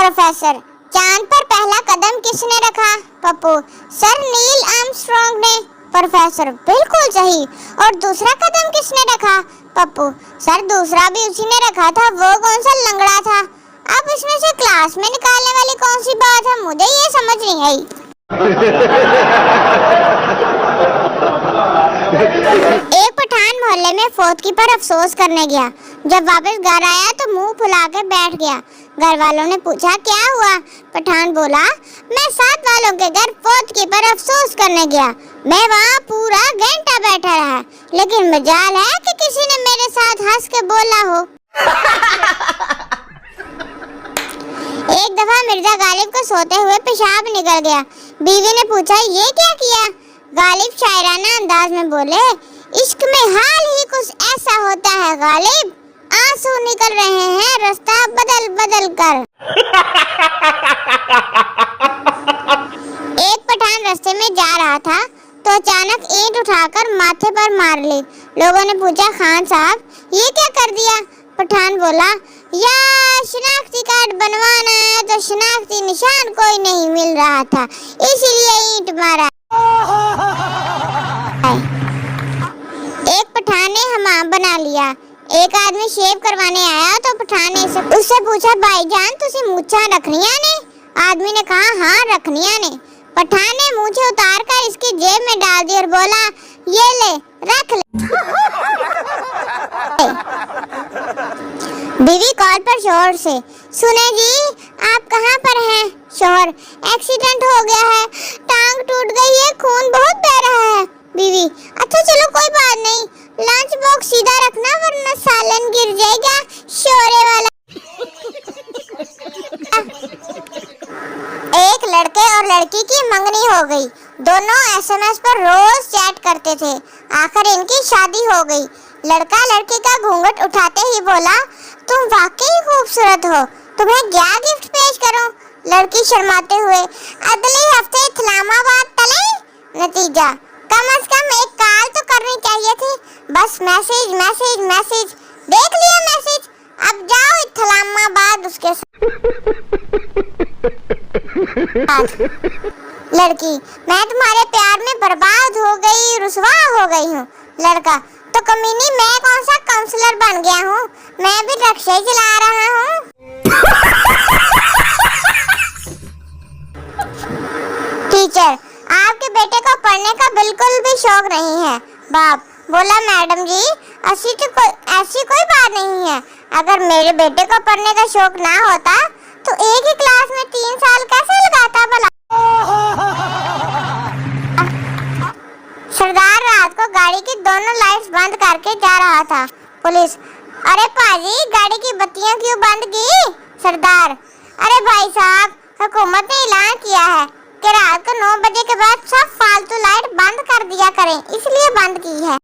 Professor, चांद पर पहला कदम किसने रखा? पप्पू, सर नील आर्मस्ट्रांग ने। प्रोफेसर, बिल्कुल सही। और दूसरा कदम किसने रखा? पप्पू, सर दूसरा भी उसी ने रखा था। वो कौन सा लंगड़ा था? अब इसमें से क्लास में निकालने वाली कौन सी बात है, मुझे ये समझ नहीं आई। एक पठान मोहल्ले में फौत की पर अफसोस करने गया। जब वापस घर आया तो मुंह फुला के बैठ गया। घर वालों ने पूछा क्या हुआ? पठान बोला, मैं साथ वालों के घर फौत की पर अफसोस करने गया। मैं वहाँ पूरा घंटा बैठा रहा, लेकिन मजाल है कि किसी ने मेरे साथ हंस के बोला हो। एक दफा मिर्जा गालिब को सोते हुए पेशाब निकल गया। बीवी ने पूछा, ये क्या किया? गालिब शायराना अंदाज में बोले, इश्क में हाल ही कुछ ऐसा होता है गालिब, आंसू निकल रहे हैं रास्ता बदल बदल कर। एक पठान रास्ते में जा रहा था तो अचानक ईंट उठाकर माथे पर मार ली। लोगों ने पूछा, खान साहब ये क्या कर दिया? पठान बोला, यार शनाख्ती कार्ड बनवाना है तो शनाख्ती निशान कोई नहीं मिल रहा था, इसीलिए ईंट मारा। एक पठान ने हमाम बना लिया। एक आदमी शेव करवाने आया तो पठान ने उससे पूछा, भाईजान तुसी मूछां रखनियां ने? आदमी ने कहा, हाँ रखनियां ने। पठान ने मूछें उतार कर इसकी जेब में डाल दी और बोला, ये ले रख ले। बीवी कॉल पर शोहर से, सुने जी आप कहाँ पर हैं? शोहर, एक्सीडेंट हो गया है, टांग टूट गई है, खून बहुत बह रहा है। बीवी, अच्छा चलो कोई बात नहीं, लंच बॉक्स सीधा रखना वरना सालन गिर जाएगा। शोरे वाला। एक लड़के और लड़की की मंगनी हो गई। दोनों SMS पर रोज चैट करते थे। आखिर इनकी शादी हो गई। लड़का लड़की का घूंघट उठाते ही बोला, तुम वाकई खूबसूरत हो, तुम्हें क्या गिफ्ट पेश करूं? लड़की शर्माते हुए, अगले हफ्ते इस्लामाबाद तले। नतीजा, कम से कम एक कॉल तो करनी चाहिए थी। बस मैसेज मैसेज मैसेज। देख लिया मैसेज, अब जाओ इस्लामाबाद उसके साथ। लड़की, मैं तुम्हारे प्यार में बर्बाद हो गई, रुसवा हो गई हूँ। लड़का, तो कमीनी मैं कौन सा काउंसलर बन गया हूँ, मैं भी रिक्शा चला रहा हूँ। टीचर, आपके बेटे को पढ़ने का बिल्कुल भी शौक नहीं है। बाप बोला, मैडम जी ऐसी कोई बात नहीं है। अगर मेरे बेटे को पढ़ने का शौक ना होता तो एक ही क्लास में 3 साल कैसे लगाता भला? सरदार रात को गाड़ी की दोनों लाइट्स बंद करके जा रहा था। पुलिस, अरे पाजी गाड़ी की बत्तियां क्यों बंद की? सरदार, अरे भाई साहब हुकूमत ने ऐलान किया है कि रात को 9 बजे के बाद सब फालतू लाइट बंद कर दिया करें, इसलिए बंद की है।